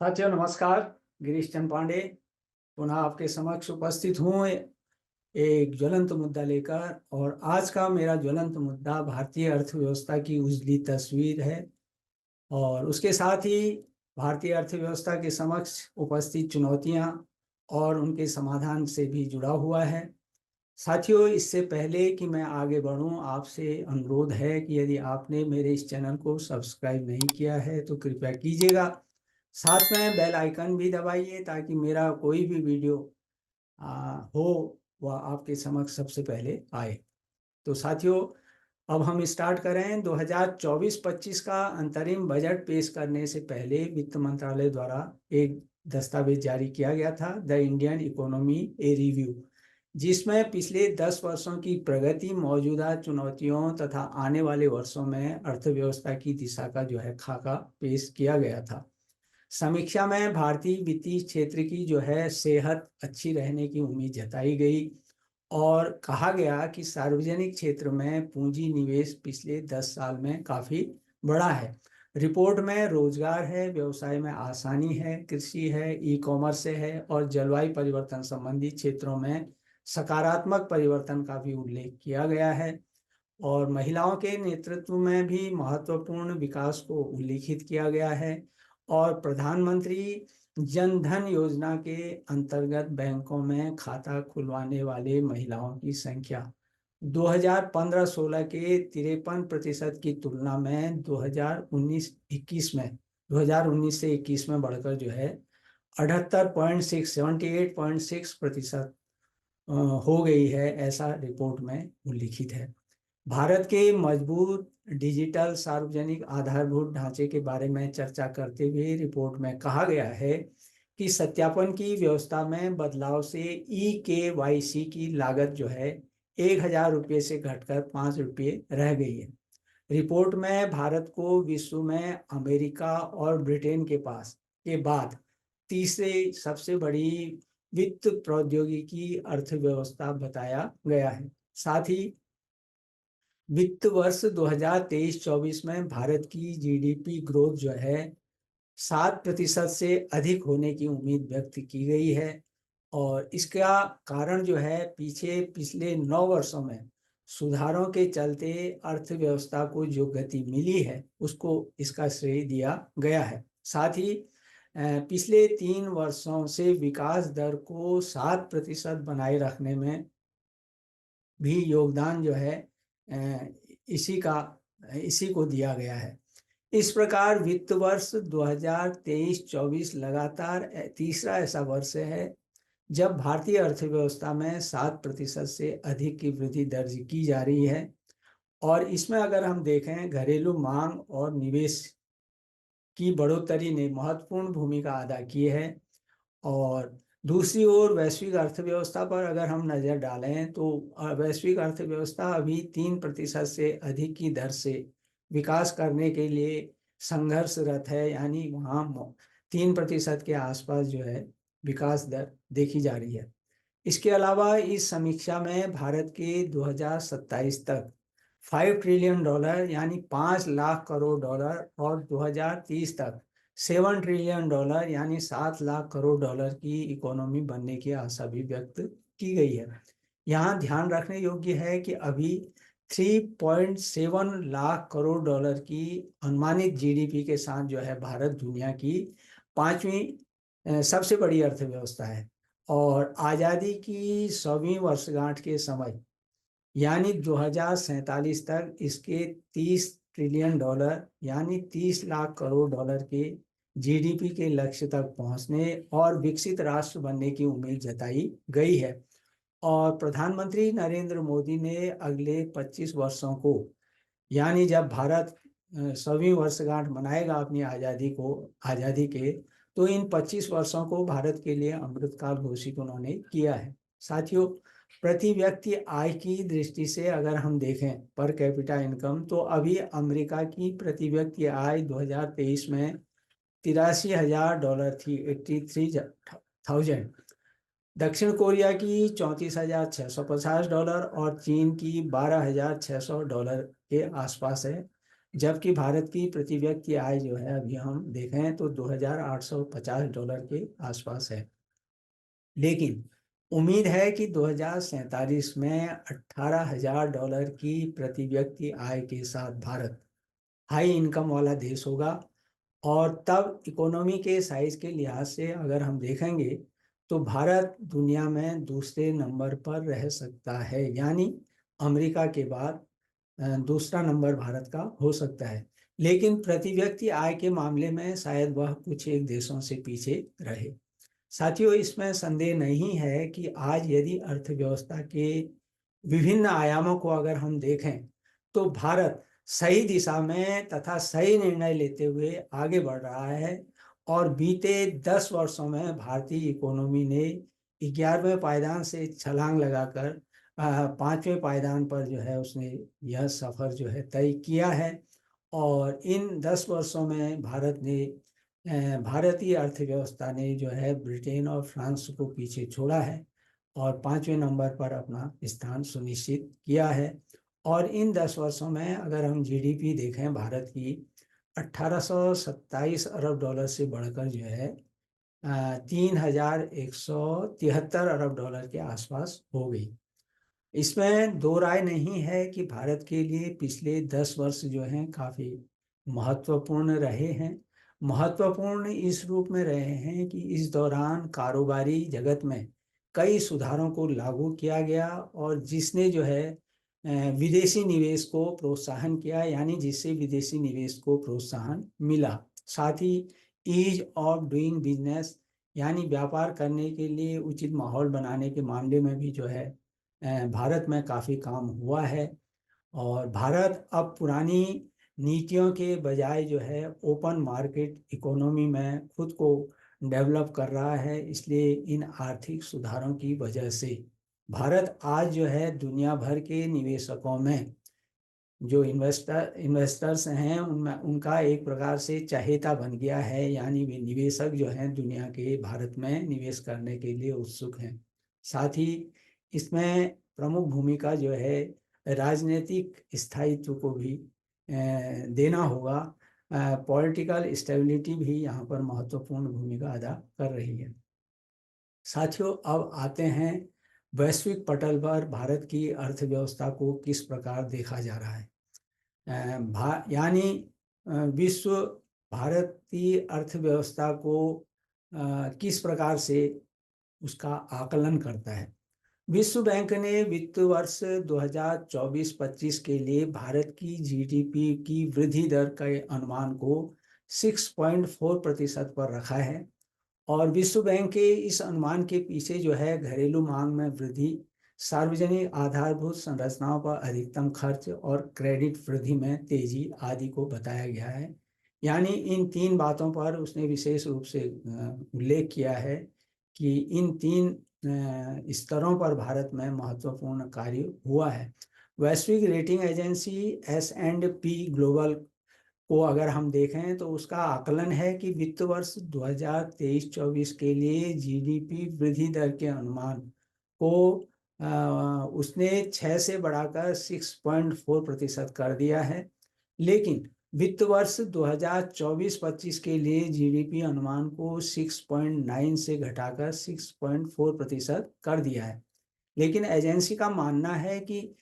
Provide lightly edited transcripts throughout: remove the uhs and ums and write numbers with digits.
साथियों नमस्कार। गिरीश चंद पांडे पुनः आपके समक्ष उपस्थित हूँ एक ज्वलंत मुद्दा लेकर। और आज का मेरा ज्वलंत मुद्दा भारतीय अर्थव्यवस्था की उजली तस्वीर है और उसके साथ ही भारतीय अर्थव्यवस्था के समक्ष उपस्थित चुनौतियां और उनके समाधान से भी जुड़ा हुआ है। साथियों, इससे पहले कि मैं आगे बढ़ूं, आपसे अनुरोध है कि यदि आपने मेरे इस चैनल को सब्सक्राइब नहीं किया है तो कृपया कीजिएगा। साथ में बेल आइकन भी दबाइए ताकि मेरा कोई भी वीडियो हो वह आपके समक्ष सबसे पहले आए। तो साथियों, अब हम स्टार्ट करें। 2024-25 का अंतरिम बजट पेश करने से पहले वित्त मंत्रालय द्वारा एक दस्तावेज जारी किया गया था, the Indian economy a review, जिसमें पिछले 10 वर्षों की प्रगति, मौजूदा चुनौतियों तथा आने वाले वर्षों में अर्थव्यवस्था की दिशा का जो है खाका पेश किया गया था। समीक्षा में भारतीय वित्तीय क्षेत्र की जो है सेहत अच्छी रहने की उम्मीद जताई गई और कहा गया कि सार्वजनिक क्षेत्र में पूंजी निवेश पिछले 10 साल में काफी बढ़ा है। रिपोर्ट में रोजगार है, व्यवसाय में आसानी है, कृषि है, ई कॉमर्स है और जलवायु परिवर्तन संबंधी क्षेत्रों में सकारात्मक परिवर्तन का भी उल्लेख किया गया है। और महिलाओं के नेतृत्व में भी महत्वपूर्ण विकास को उल्लेखित किया गया है। और प्रधानमंत्री जन धन योजना के अंतर्गत बैंकों में खाता खुलवाने वाले महिलाओं की संख्या 2015-16 के 53% की तुलना में 2019 से 21 में बढ़कर जो है 78.6% हो गई है, ऐसा रिपोर्ट में उल्लिखित है। भारत के मजबूत डिजिटल सार्वजनिक आधारभूत ढांचे के बारे में चर्चा करते हुए रिपोर्ट में कहा गया है कि सत्यापन की व्यवस्था में बदलाव से EKYC की लागत जो है 1,000 रुपये से घटकर 5 रुपये रह गई है। रिपोर्ट में भारत को विश्व में अमेरिका और ब्रिटेन के बाद तीसरे सबसे बड़ी वित्त प्रौद्योगिकी अर्थव्यवस्था बताया गया है। साथ ही वित्त वर्ष 2023-24 में भारत की GDP ग्रोथ जो है 7% से अधिक होने की उम्मीद व्यक्त की गई है। और इसका कारण जो है पिछले 9 वर्षों में सुधारों के चलते अर्थव्यवस्था को जो गति मिली है उसको इसका श्रेय दिया गया है। साथ ही पिछले 3 वर्षों से विकास दर को 7% बनाए रखने में भी योगदान जो है अ, इसी को दिया गया है। इस प्रकार वित्त वर्ष 2023-24 लगातार तीसरा ऐसा वर्ष है जब भारतीय अर्थव्यवस्था में 7% से अधिक की वृद्धि दर्ज की जा रही है। और इसमें अगर हम देखें, घरेलू मांग और निवेश की बढ़ोतरी ने महत्वपूर्ण भूमिका अदा की है। और दूसरी ओर वैश्विक अर्थव्यवस्था पर अगर हम नज़र डालें तो वैश्विक अर्थव्यवस्था अभी 3% से अधिक की दर से विकास करने के लिए संघर्षरत है, यानी वहाँ 3% के आसपास जो है विकास दर देखी जा रही है। इसके अलावा इस समीक्षा में भारत के 2027 तक $5 ट्रिलियन यानी 5 लाख करोड़ और 2030 तक $7 ट्रिलियन यानी 7 लाख करोड़ की इकोनॉमी बनने की आशा भी व्यक्त की गई है। यहाँ ध्यान रखने योग्य है कि अभी 3.7 लाख करोड़ डॉलर की अनुमानित GDP के साथ जो है भारत दुनिया की 5वीं सबसे बड़ी अर्थव्यवस्था है। और आज़ादी की 100वीं वर्षगांठ के समय यानी 2047 तक इसके $30 ट्रिलियन यानी 30 लाख करोड़ के GDP के लक्ष्य तक पहुंचने और विकसित राष्ट्र बनने की उम्मीद जताई गई है। और प्रधानमंत्री नरेंद्र मोदी ने अगले 25 वर्षों को, यानी जब भारत 100वीं वर्षगांठ मनाएगा अपनी आज़ादी के, तो इन 25 वर्षों को भारत के लिए अमृतकाल घोषित उन्होंने किया है। साथियों, प्रति व्यक्ति आय की दृष्टि से अगर हम देखें पर कैपिटा इनकम, तो अभी अमेरिका की प्रति व्यक्ति आय 2023 में $83,000 थी, 83,000। दक्षिण कोरिया की $34,650 और चीन की $12,600 के आसपास है। जबकि भारत की प्रति व्यक्ति आय जो है अभी हम देखें तो $2,850 के आसपास है। लेकिन उम्मीद है कि 2047 में $18,000 की प्रति व्यक्ति आय के साथ भारत हाई इनकम वाला देश होगा। और तब इकोनॉमी के साइज के लिहाज से अगर हम देखेंगे तो भारत दुनिया में दूसरे नंबर पर रह सकता है, यानी अमेरिका के बाद दूसरा नंबर भारत का हो सकता है। लेकिन प्रति व्यक्ति आय के मामले में शायद वह कुछ एक देशों से पीछे रहे। साथियों, इसमें संदेह नहीं है कि आज यदि अर्थव्यवस्था के विभिन्न आयामों को अगर हम देखें तो भारत सही दिशा में तथा सही निर्णय लेते हुए आगे बढ़ रहा है। और बीते 10 वर्षों में भारतीय इकोनॉमी ने 11वें पायदान से छलांग लगाकर 5वें पायदान पर जो है उसने यह सफर जो है तय किया है। और इन 10 वर्षों में भारतीय अर्थव्यवस्था ने जो है ब्रिटेन और फ्रांस को पीछे छोड़ा है और 5वें नंबर पर अपना स्थान सुनिश्चित किया है। और इन 10 वर्षों में अगर हम जीडीपी देखें भारत की 1827 अरब डॉलर से बढ़कर जो है 3,173 अरब डॉलर के आसपास हो गई। इसमें दो राय नहीं है कि भारत के लिए पिछले 10 वर्ष जो हैं काफ़ी महत्वपूर्ण रहे हैं। महत्वपूर्ण इस रूप में रहे हैं कि इस दौरान कारोबारी जगत में कई सुधारों को लागू किया गया और जिसने जो है विदेशी निवेश को प्रोत्साहन किया, यानी जिससे विदेशी निवेश को प्रोत्साहन मिला। साथ ही ईज ऑफ डूइंग बिजनेस, यानी व्यापार करने के लिए उचित माहौल बनाने के मामले में भी जो है भारत में काफ़ी काम हुआ है। और भारत अब पुरानी नीतियों के बजाय जो है ओपन मार्केट इकोनॉमी में खुद को डेवलप कर रहा है। इसलिए इन आर्थिक सुधारों की वजह से भारत आज जो है दुनिया भर के निवेशकों में जो इन्वेस्टर्स हैं उनमें उनका एक प्रकार से चहेता बन गया है, यानी वे निवेशक जो हैं दुनिया के भारत में निवेश करने के लिए उत्सुक हैं। साथ ही इसमें प्रमुख भूमिका जो है राजनीतिक स्थायित्व को भी देना होगा। पॉलिटिकल स्टेबिलिटी भी यहाँ पर महत्वपूर्ण भूमिका अदा कर रही है। साथियों, अब आते हैं वैश्विक पटल पर भारत की अर्थव्यवस्था को किस प्रकार देखा जा रहा है। यानी विश्व भारत की अर्थव्यवस्था को किस प्रकार से उसका आकलन करता है। विश्व बैंक ने वित्त वर्ष 2024-25 के लिए भारत की जीडीपी की वृद्धि दर के अनुमान को 6.4% पर रखा है। और विश्व बैंक के इस अनुमान के पीछे जो है घरेलू मांग में वृद्धि, सार्वजनिक आधारभूत संरचनाओं पर अधिकतम खर्च और क्रेडिट वृद्धि में तेजी आदि को बताया गया है। यानी इन तीन बातों पर उसने विशेष रूप से उल्लेख किया है कि इन तीन स्तरों पर भारत में महत्वपूर्ण कार्य हुआ है। वैश्विक रेटिंग एजेंसी S&P ग्लोबल को अगर हम देखें तो उसका आकलन है कि वित्त वर्ष 2023-24 के लिए जीडीपी वृद्धि दर के अनुमान को उसने 6 से बढ़ाकर 6.4% कर दिया है। लेकिन वित्त वर्ष 2024-25 के लिए जीडीपी अनुमान को 6.9 से घटाकर 6.4% कर दिया है। लेकिन एजेंसी का मानना है कि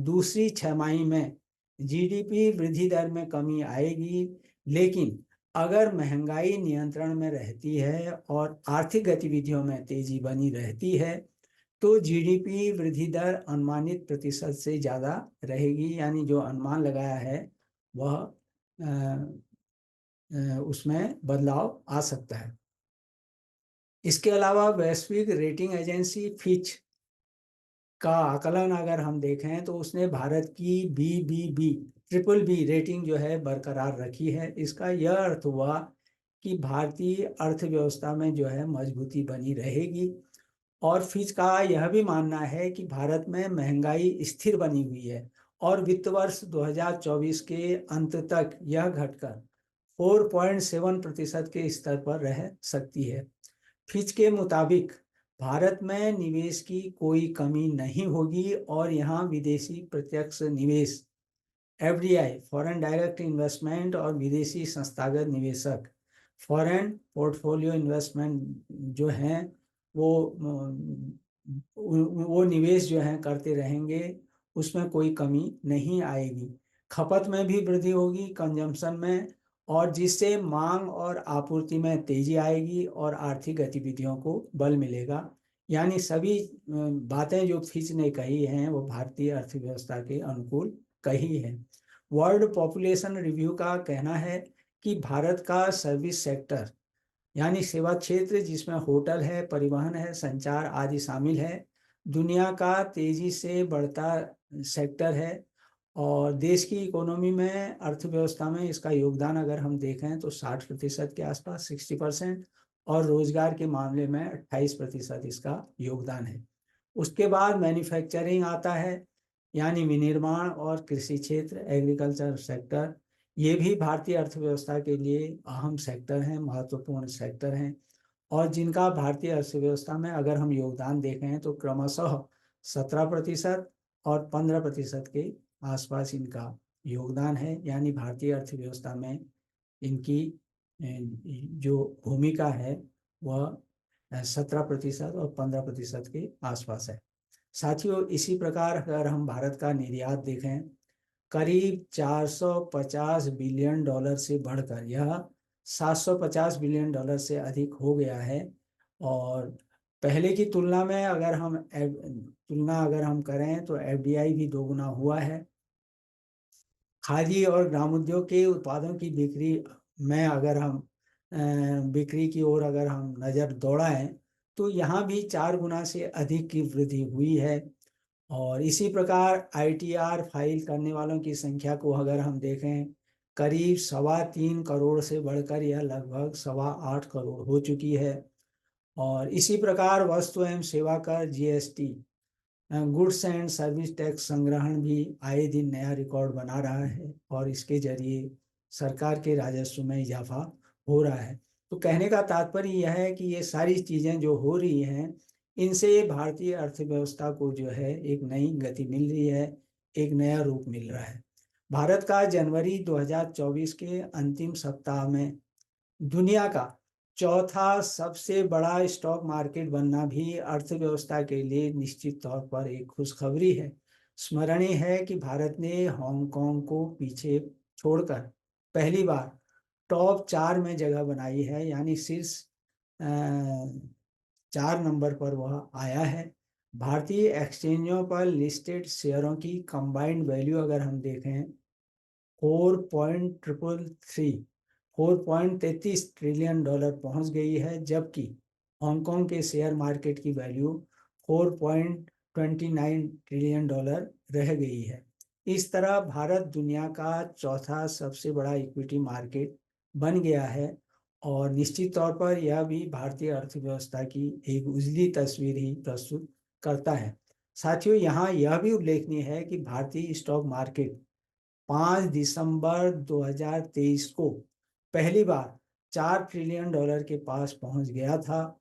दूसरी छमाही में जीडीपी वृद्धि दर में कमी आएगी, लेकिन अगर महंगाई नियंत्रण में रहती है और आर्थिक गतिविधियों में तेजी बनी रहती है तो जीडीपी वृद्धि दर अनुमानित प्रतिशत से ज़्यादा रहेगी, यानी जो अनुमान लगाया है वह उसमें बदलाव आ सकता है। इसके अलावा वैश्विक रेटिंग एजेंसी फिच का आकलन अगर हम देखें तो उसने भारत की BBB रेटिंग जो है बरकरार रखी है। इसका यह अर्थ हुआ कि भारतीय अर्थव्यवस्था में जो है मजबूती बनी रहेगी। और फिच का यह भी मानना है कि भारत में महंगाई स्थिर बनी हुई है और वित्त वर्ष 2024 के अंत तक यह घटकर 4.7% के स्तर पर रह सकती है। फिच के मुताबिक भारत में निवेश की कोई कमी नहीं होगी और यहाँ विदेशी प्रत्यक्ष निवेश एफडीआई फॉरेन डायरेक्ट इन्वेस्टमेंट और विदेशी संस्थागत निवेशक फॉरेन पोर्टफोलियो इन्वेस्टमेंट जो हैं वो निवेश जो है करते रहेंगे, उसमें कोई कमी नहीं आएगी। खपत में भी वृद्धि होगी, कंजम्पशन में, और जिससे मांग और आपूर्ति में तेजी आएगी और आर्थिक गतिविधियों को बल मिलेगा। यानी सभी बातें जो फिच ने कही हैं वो भारतीय अर्थव्यवस्था के अनुकूल कही है। वर्ल्ड पॉपुलेशन रिव्यू का कहना है कि भारत का सर्विस सेक्टर यानी सेवा क्षेत्र, जिसमें होटल है, परिवहन है, संचार आदि शामिल है, दुनिया का तेजी से बढ़ता सेक्टर है। और देश की इकोनॉमी में, अर्थव्यवस्था में इसका योगदान अगर हम देखें तो 60% के आसपास, 60%, और रोजगार के मामले में 28% इसका योगदान है। उसके बाद मैन्युफैक्चरिंग आता है, यानी विनिर्माण और कृषि क्षेत्र, एग्रीकल्चर सेक्टर। ये भी भारतीय अर्थव्यवस्था के लिए अहम सेक्टर हैं, महत्वपूर्ण सेक्टर हैं, और जिनका भारतीय अर्थव्यवस्था में अगर हम योगदान देखें तो क्रमशः 17% और 15% के आसपास इनका योगदान है। यानी भारतीय अर्थव्यवस्था में इनकी जो भूमिका है वह 17% और 15% के आसपास है। साथियों, इसी प्रकार अगर हम भारत का निर्यात देखें, करीब 450 बिलियन डॉलर से बढ़कर यह 750 बिलियन डॉलर से अधिक हो गया है। और पहले की तुलना में अगर हम करें तो एफडीआई भी दोगुना हुआ है। खादी और ग्रामोद्योग के उत्पादों की बिक्री में अगर हम बिक्री की ओर अगर हम नज़र दौड़ाएं तो यहाँ भी 4 गुना से अधिक की वृद्धि हुई है। और इसी प्रकार आईटीआर फाइल करने वालों की संख्या को अगर हम देखें, करीब 3.25 करोड़ से बढ़कर यह लगभग 8.25 करोड़ हो चुकी है। और इसी प्रकार वस्तु एवं सेवा कर GST, goods and service tax संग्रहण भी आए दिन नया रिकॉर्ड बना रहा है और इसके जरिए सरकार के राजस्व में इजाफा हो रहा है। तो कहने का तात्पर्य यह है कि ये सारी चीज़ें जो हो रही हैं, इनसे भारतीय अर्थव्यवस्था को जो है एक नई गति मिल रही है, एक नया रूप मिल रहा है। भारत का जनवरी 2024 के अंतिम सप्ताह में दुनिया का चौथा सबसे बड़ा स्टॉक मार्केट बनना भी अर्थव्यवस्था के लिए निश्चित तौर पर एक खुशखबरी है। स्मरणीय है कि भारत ने हांगकांग को पीछे छोड़कर पहली बार टॉप 4 में जगह बनाई है, यानी शीर्ष 4 नंबर पर वह आया है। भारतीय एक्सचेंजों पर लिस्टेड शेयरों की कंबाइंड वैल्यू अगर हम देखें 4.33 ट्रिलियन डॉलर पहुंच गई है, जबकि हांगकांग के शेयर मार्केट की वैल्यू 4.29 ट्रिलियन डॉलर रह गई है। इस तरह भारत दुनिया का चौथा सबसे बड़ा इक्विटी मार्केट बन गया है और निश्चित तौर पर यह भी भारतीय अर्थव्यवस्था की एक उजली तस्वीर ही प्रस्तुत करता है। साथियों, यहाँ यह भी उल्लेखनीय है कि भारतीय स्टॉक मार्केट 5 दिसंबर 2023 को पहली बार 4 ट्रिलियन डॉलर के पास पहुंच गया था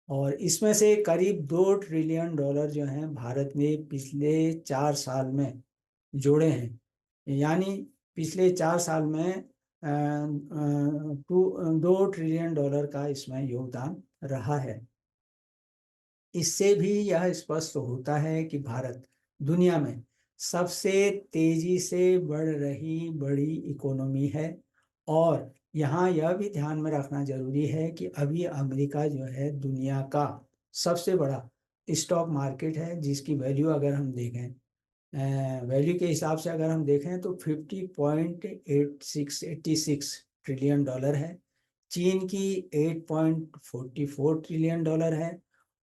और इसमें से करीब 2 ट्रिलियन डॉलर जो हैं भारत ने पिछले 4 साल में जोड़े हैं। यानी पिछले 4 साल में 2 ट्रिलियन डॉलर का इसमें योगदान रहा है। इससे भी यह स्पष्ट होता है कि भारत दुनिया में सबसे तेजी से बढ़ रही बड़ी इकोनॉमी है। और यहाँ यह भी ध्यान में रखना जरूरी है कि अभी अमेरिका जो है दुनिया का सबसे बड़ा स्टॉक मार्केट है, जिसकी वैल्यू अगर हम देखें, वैल्यू के हिसाब से अगर हम देखें तो 50.86 ट्रिलियन डॉलर है। चीन की 8.44 ट्रिलियन डॉलर है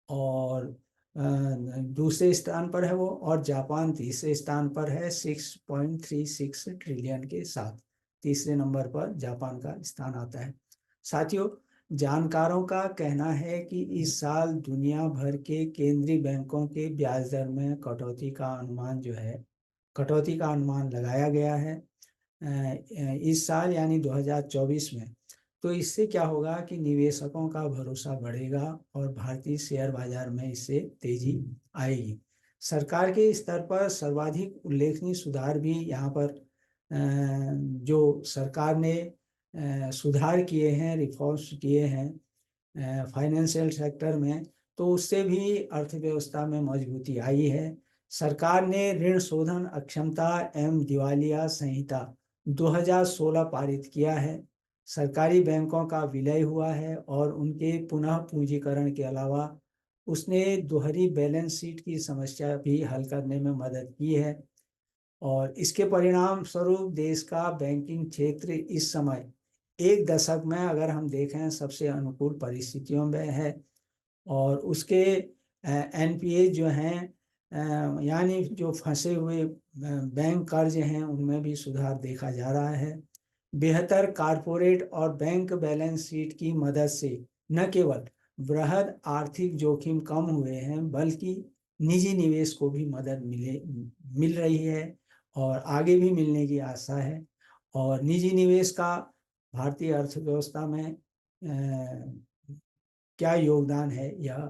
और दूसरे स्थान पर है वो, और जापान तीसरे स्थान पर है 6.36 ट्रिलियन के साथ। तीसरे नंबर पर जापान का स्थान आता है। साथियों, जानकारों का कहना है कि इस साल दुनिया भर के केंद्रीय बैंकों के ब्याज दर में कटौती का अनुमान लगाया गया है इस साल यानी 2024 में। तो इससे क्या होगा कि निवेशकों का भरोसा बढ़ेगा और भारतीय शेयर बाजार में इससे तेजी आएगी। सरकार के स्तर पर सर्वाधिक उल्लेखनीय सुधार भी यहाँ पर जो सरकार ने सुधार किए हैं, रिफॉर्म्स किए हैं फाइनेंशियल सेक्टर में, तो उससे भी अर्थव्यवस्था में मजबूती आई है। सरकार ने ऋण शोधन अक्षमता एवं दिवालिया संहिता 2016 पारित किया है। सरकारी बैंकों का विलय हुआ है और उनके पुनः पूंजीकरण के अलावा उसने दोहरी बैलेंस शीट की समस्या भी हल करने में मदद की है। और इसके परिणाम स्वरूप देश का बैंकिंग क्षेत्र इस समय एक दशक में अगर हम देखें सबसे अनुकूल परिस्थितियों में है। और उसके एनपीए जो हैं यानी जो फंसे हुए बैंक कर्ज हैं उनमें भी सुधार देखा जा रहा है। बेहतर कारपोरेट और बैंक बैलेंस शीट की मदद से न केवल वृहद आर्थिक जोखिम कम हुए हैं बल्कि निजी निवेश को भी मदद मिल रही है और आगे भी मिलने की आशा है। और निजी निवेश का भारतीय अर्थव्यवस्था में क्या योगदान है यह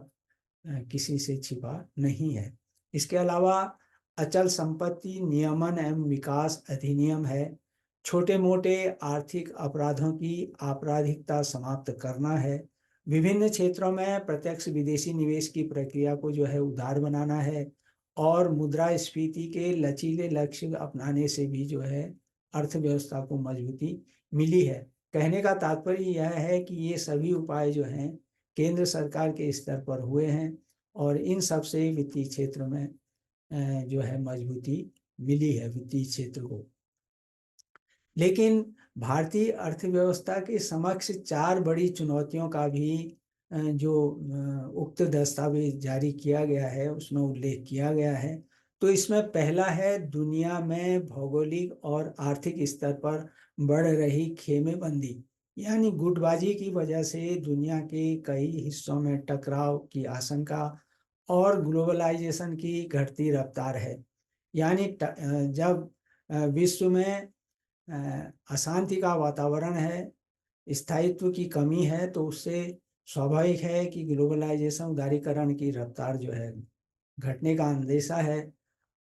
किसी से छिपा नहीं है। इसके अलावा अचल संपत्ति नियमन एवं विकास अधिनियम है। छोटे मोटे आर्थिक अपराधों की आपराधिकता समाप्त करना है। विभिन्न क्षेत्रों में प्रत्यक्ष विदेशी निवेश की प्रक्रिया को जो है उदार बनाना है और मुद्रास्फीति के लचीले लक्ष्य अपनाने से भी जो है अर्थव्यवस्था को मजबूती मिली है। कहने का तात्पर्य यह है कि ये सभी उपाय जो हैं केंद्र सरकार के स्तर पर हुए हैं और इन सब से वित्तीय क्षेत्र में जो है मजबूती मिली है वित्तीय क्षेत्र को। लेकिन भारतीय अर्थव्यवस्था के समक्ष 4 बड़ी चुनौतियों का भी जो उक्त दस्तावेज जारी किया गया है उसमें उल्लेख किया गया है। तो इसमें पहला है दुनिया में भौगोलिक और आर्थिक स्तर पर बढ़ रही खेमेबंदी यानी गुटबाजी की वजह से दुनिया के कई हिस्सों में टकराव की आशंका और ग्लोबलाइजेशन की घटती रफ्तार है। यानी जब विश्व में अशांति का वातावरण है, स्थायित्व की कमी है, तो उससे स्वाभाविक है कि ग्लोबलाइजेशन उदारीकरण की रफ्तार जो है घटने का अंदेशा है।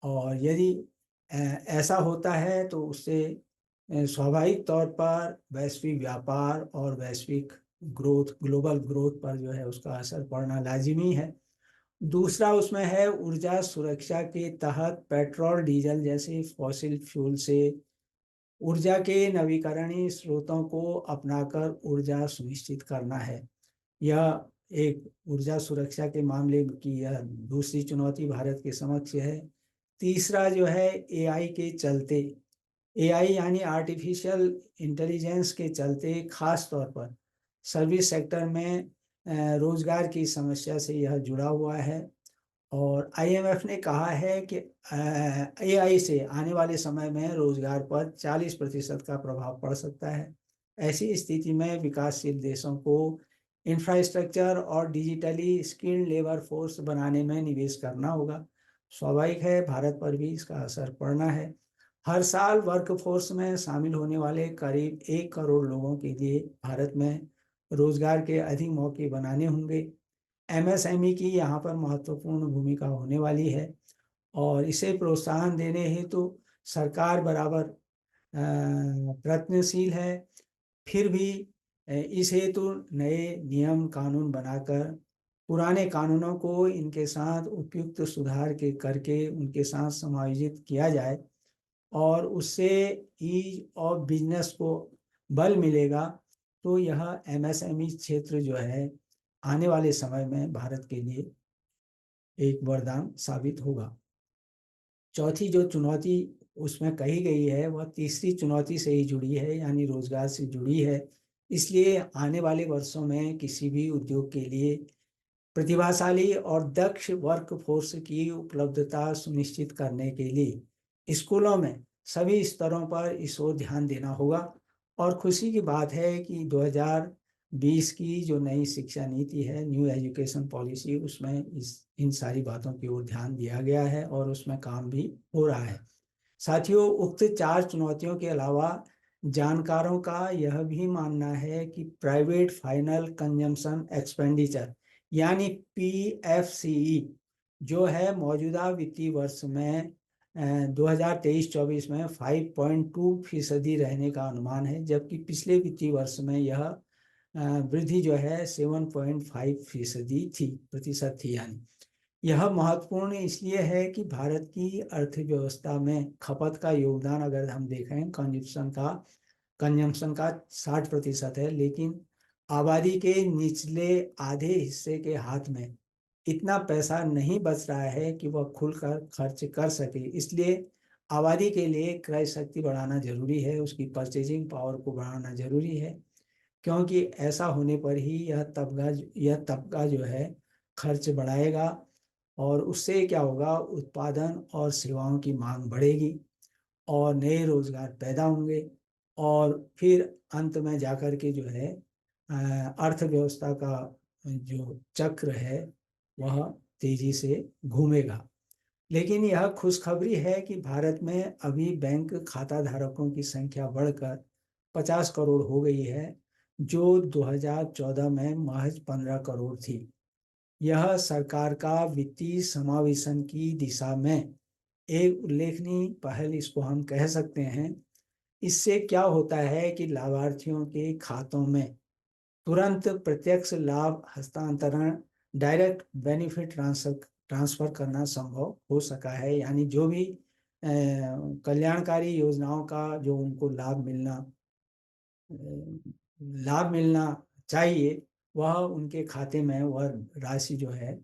और यदि ऐसा होता है तो उससे स्वाभाविक तौर पर वैश्विक व्यापार और वैश्विक ग्रोथ ग्लोबल ग्रोथ पर जो है उसका असर पड़ना लाजिमी है। दूसरा उसमें है ऊर्जा सुरक्षा के तहत पेट्रोल डीजल जैसे फॉसिल फ्यूल से ऊर्जा के नवीकरणीय स्रोतों को अपनाकर ऊर्जा सुनिश्चित करना है। यह एक ऊर्जा सुरक्षा के मामले की यह दूसरी चुनौती भारत के समक्ष है। तीसरा जो है एआई के चलते, एआई यानी आर्टिफिशियल इंटेलिजेंस के चलते खास तौर पर सर्विस सेक्टर में रोजगार की समस्या से यह जुड़ा हुआ है। और आईएमएफ ने कहा है कि एआई से आने वाले समय में रोजगार पर 40% का प्रभाव पड़ सकता है। ऐसी स्थिति में विकासशील देशों को इंफ्रास्ट्रक्चर और डिजिटली स्किल्ड लेबर फोर्स बनाने में निवेश करना होगा। स्वाभाविक है भारत पर भी इसका असर पड़ना है। हर साल वर्कफोर्स में शामिल होने वाले करीब 1 करोड़ लोगों के लिए भारत में रोजगार के अधिक मौके बनाने होंगे। एमएसएमई की यहाँ पर महत्वपूर्ण भूमिका होने वाली है और इसे प्रोत्साहन देने हेतु सरकार बराबर प्रयत्नशील है। फिर भी इस हेतु नए नियम कानून बनाकर पुराने कानूनों को इनके साथ उपयुक्त सुधार के करके उनके साथ समायोजित किया जाए और उससे ईज ऑफ बिजनेस को बल मिलेगा। तो यह एमएसएमई क्षेत्र जो है आने वाले समय में भारत के लिए एक वरदान साबित होगा। चौथी जो चुनौती उसमें कही गई है वह तीसरी चुनौती से ही जुड़ी है यानी रोजगार से जुड़ी है। इसलिए आने वाले वर्षों में किसी भी उद्योग के लिए प्रतिभाशाली और दक्ष वर्कफोर्स की उपलब्धता सुनिश्चित करने के लिए स्कूलों में सभी स्तरों पर इस ओर ध्यान देना होगा। और खुशी की बात है कि 2020 की जो नई शिक्षा नीति है, न्यू एजुकेशन पॉलिसी, उसमें इन सारी बातों की ओर ध्यान दिया गया है और उसमें काम भी हो रहा है। साथियों, उक्त 4 चुनौतियों के अलावा जानकारों का यह भी मानना है कि प्राइवेट फाइनल कंजम्पशन एक्सपेंडिचर यानी पीएफसीई जो है मौजूदा वित्तीय वर्ष में 2023-24 में 5.2% रहने का अनुमान है, जबकि पिछले वित्तीय वर्ष में यह वृद्धि जो है 7.5% थी यानी। यह महत्वपूर्ण इसलिए है कि भारत की अर्थव्यवस्था में खपत का योगदान अगर हम देखें कंजम्पशन का 60% है, लेकिन आबादी के निचले आधे हिस्से के हाथ में इतना पैसा नहीं बच रहा है कि वह खुलकर खर्च कर सके। इसलिए आबादी के लिए क्रय शक्ति बढ़ाना जरूरी है, उसकी परचेजिंग पावर को बढ़ाना जरूरी है, क्योंकि ऐसा होने पर ही यह तबका जो है खर्च बढ़ाएगा और उससे क्या होगा, उत्पादन और सेवाओं की मांग बढ़ेगी और नए रोजगार पैदा होंगे और फिर अंत में जाकर के जो है अर्थव्यवस्था का जो चक्र है वह तेजी से घूमेगा। लेकिन यह खुशखबरी है कि भारत में अभी बैंक खाता धारकों की संख्या बढ़कर 50 करोड़ हो गई है, जो 2014 में महज 15 करोड़ थी। यह सरकार का वित्तीय समावेशन की दिशा में एक उल्लेखनीय पहल इसको हम कह सकते हैं। इससे क्या होता है कि लाभार्थियों के खातों में तुरंत प्रत्यक्ष लाभ हस्तांतरण, डायरेक्ट बेनिफिट ट्रांसफर करना संभव हो सका है। यानी जो भी कल्याणकारी योजनाओं का जो उनको लाभ मिलना चाहिए, वह उनके खाते में वह राशि जो है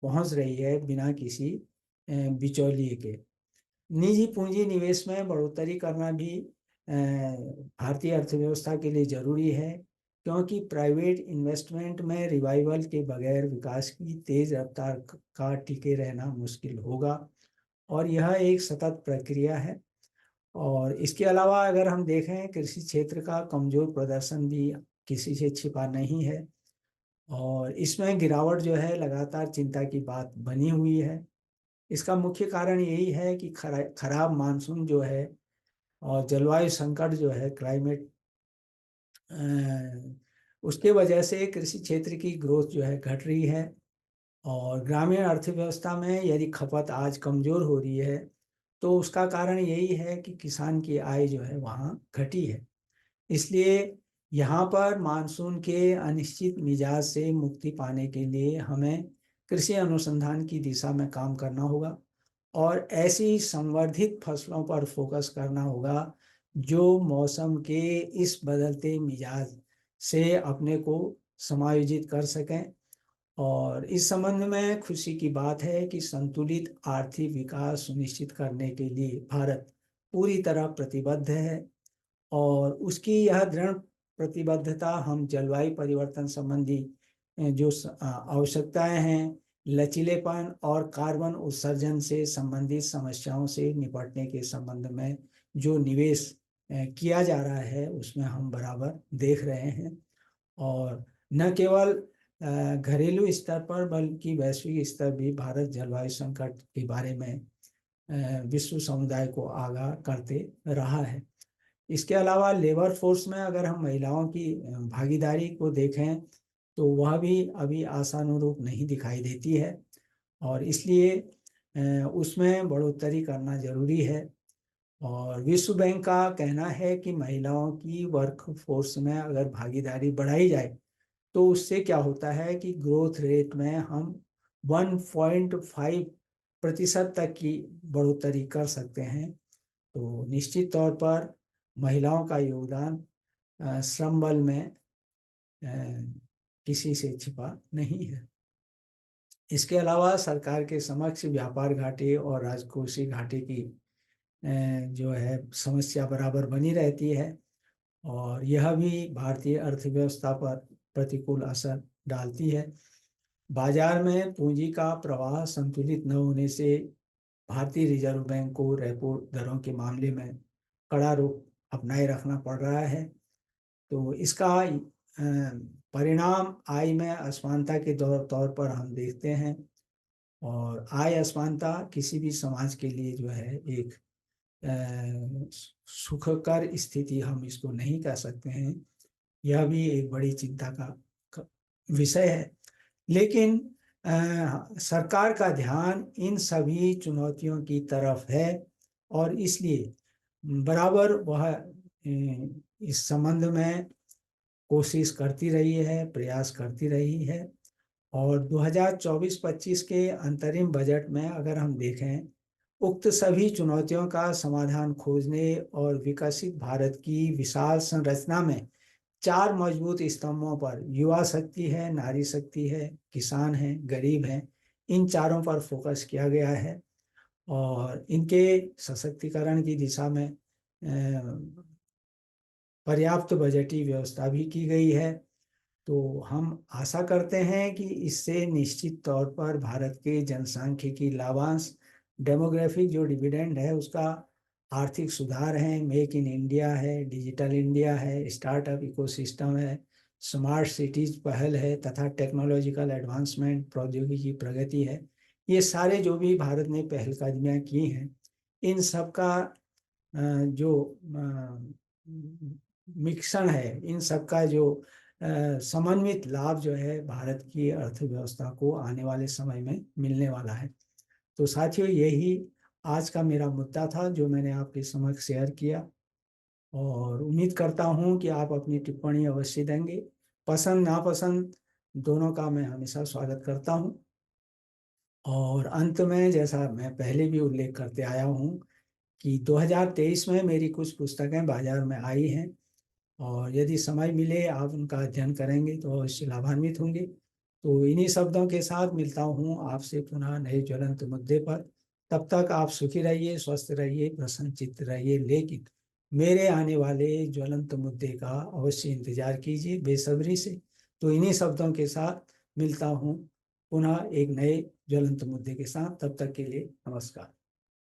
पहुंच रही है बिना किसी बिचौलिए के। निजी पूंजी निवेश में बढ़ोतरी करना भी भारतीय अर्थव्यवस्था के लिए जरूरी है, क्योंकि प्राइवेट इन्वेस्टमेंट में रिवाइवल के बगैर विकास की तेज रफ्तार का टिके रहना मुश्किल होगा और यह एक सतत प्रक्रिया है। और इसके अलावा अगर हम देखें, कृषि क्षेत्र का कमजोर प्रदर्शन भी किसी से छिपा नहीं है और इसमें गिरावट जो है लगातार चिंता की बात बनी हुई है। इसका मुख्य कारण यही है कि खराब मानसून जो है और जलवायु संकट जो है, क्लाइमेट, उसके वजह से कृषि क्षेत्र की ग्रोथ जो है घट रही है और ग्रामीण अर्थव्यवस्था में यदि खपत आज कमजोर हो रही है तो उसका कारण यही है कि किसान की आय जो है वहाँ घटी है। इसलिए यहाँ पर मानसून के अनिश्चित मिजाज से मुक्ति पाने के लिए हमें कृषि अनुसंधान की दिशा में काम करना होगा और ऐसी संवर्धित फसलों पर फोकस करना होगा जो मौसम के इस बदलते मिजाज से अपने को समायोजित कर सकें। और इस संबंध में खुशी की बात है कि संतुलित आर्थिक विकास सुनिश्चित करने के लिए भारत पूरी तरह प्रतिबद्ध है और उसकी यह दृढ़ प्रतिबद्धता हम जलवायु परिवर्तन संबंधी जो आवश्यकताएं हैं, लचीलेपन और कार्बन उत्सर्जन से संबंधित समस्याओं से निपटने के संबंध में जो निवेश किया जा रहा है उसमें हम बराबर देख रहे हैं और न केवल घरेलू स्तर पर बल्कि वैश्विक स्तर भी भारत जलवायु संकट के बारे में विश्व समुदाय को आगाह करते रहा है। इसके अलावा लेबर फोर्स में अगर हम महिलाओं की भागीदारी को देखें तो वह भी अभी आशानुरूप नहीं दिखाई देती है और इसलिए उसमें बढ़ोतरी करना जरूरी है। और विश्व बैंक का कहना है कि महिलाओं की वर्क फोर्स में अगर भागीदारी बढ़ाई जाए तो उससे क्या होता है कि ग्रोथ रेट में हम 1.5% तक की बढ़ोतरी कर सकते हैं। तो निश्चित तौर पर महिलाओं का योगदान श्रम बल में किसी से छिपा नहीं है। इसके अलावा सरकार के समक्ष व्यापार घाटे और राजकोषीय घाटे की जो है समस्या बराबर बनी रहती है और यह भी भारतीय अर्थव्यवस्था पर प्रतिकूल असर डालती है। बाजार में पूंजी का प्रवाह संतुलित न होने से भारतीय रिजर्व बैंक को रेपो दरों के मामले में कड़ा रुख अपनाए रखना पड़ रहा है। तो इसका परिणाम आय में असमानता के तौर पर हम देखते हैं और आय असमानता किसी भी समाज के लिए जो है एक सुखकर स्थिति हम इसको नहीं कह सकते हैं। यह भी एक बड़ी चिंता का विषय है। लेकिन सरकार का ध्यान इन सभी चुनौतियों की तरफ है और इसलिए बराबर वह इस संबंध में कोशिश करती रही है, प्रयास करती रही है। और 2024-25 के अंतरिम बजट में अगर हम देखें, उक्त सभी चुनौतियों का समाधान खोजने और विकसित भारत की विशाल संरचना में 4 मजबूत स्तंभों पर, युवा शक्ति है, नारी शक्ति है, किसान है, गरीब है, इन चारों पर फोकस किया गया है। और इनके सशक्तिकरण की दिशा में पर्याप्त बजटीय व्यवस्था भी की गई है। तो हम आशा करते हैं कि इससे निश्चित तौर पर भारत के जनसांख्यिकी लाभांश, डेमोग्राफिक जो डिविडेंड है उसका, आर्थिक सुधार है, मेक इन इंडिया है, डिजिटल इंडिया है, स्टार्टअप इकोसिस्टम है, स्मार्ट सिटीज पहल है तथा टेक्नोलॉजिकल एडवांसमेंट, प्रौद्योगिकी प्रगति है। ये सारे जो भी भारत ने पहलकदमियाँ की हैं, इन सब का जो मिश्रण है, इन सब का जो समन्वित लाभ जो है भारत की अर्थव्यवस्था को आने वाले समय में मिलने वाला है। तो साथियों, यही आज का मेरा मुद्दा था जो मैंने आपके समक्ष शेयर किया, और उम्मीद करता हूँ कि आप अपनी टिप्पणी अवश्य देंगे। पसंद नापसंद दोनों का मैं हमेशा स्वागत करता हूँ। और अंत में, जैसा मैं पहले भी उल्लेख करते आया हूँ कि 2023 में मेरी कुछ पुस्तकें बाजार में आई हैं, और यदि समय मिले आप उनका अध्ययन करेंगे तो अवश्य लाभान्वित होंगे। तो इन्हीं शब्दों के साथ मिलता हूँ आपसे पुनः नए ज्वलंत मुद्दे पर। तब तक आप सुखी रहिए, स्वस्थ रहिए, प्रसन्नचित्त रहिए, लेकिन मेरे आने वाले ज्वलंत मुद्दे का अवश्य इंतजार कीजिए बेसब्री से। तो इन्हीं शब्दों के साथ मिलता हूँ पुनः एक नए ज्वलंत मुद्दे के साथ। तब तक के लिए नमस्कार।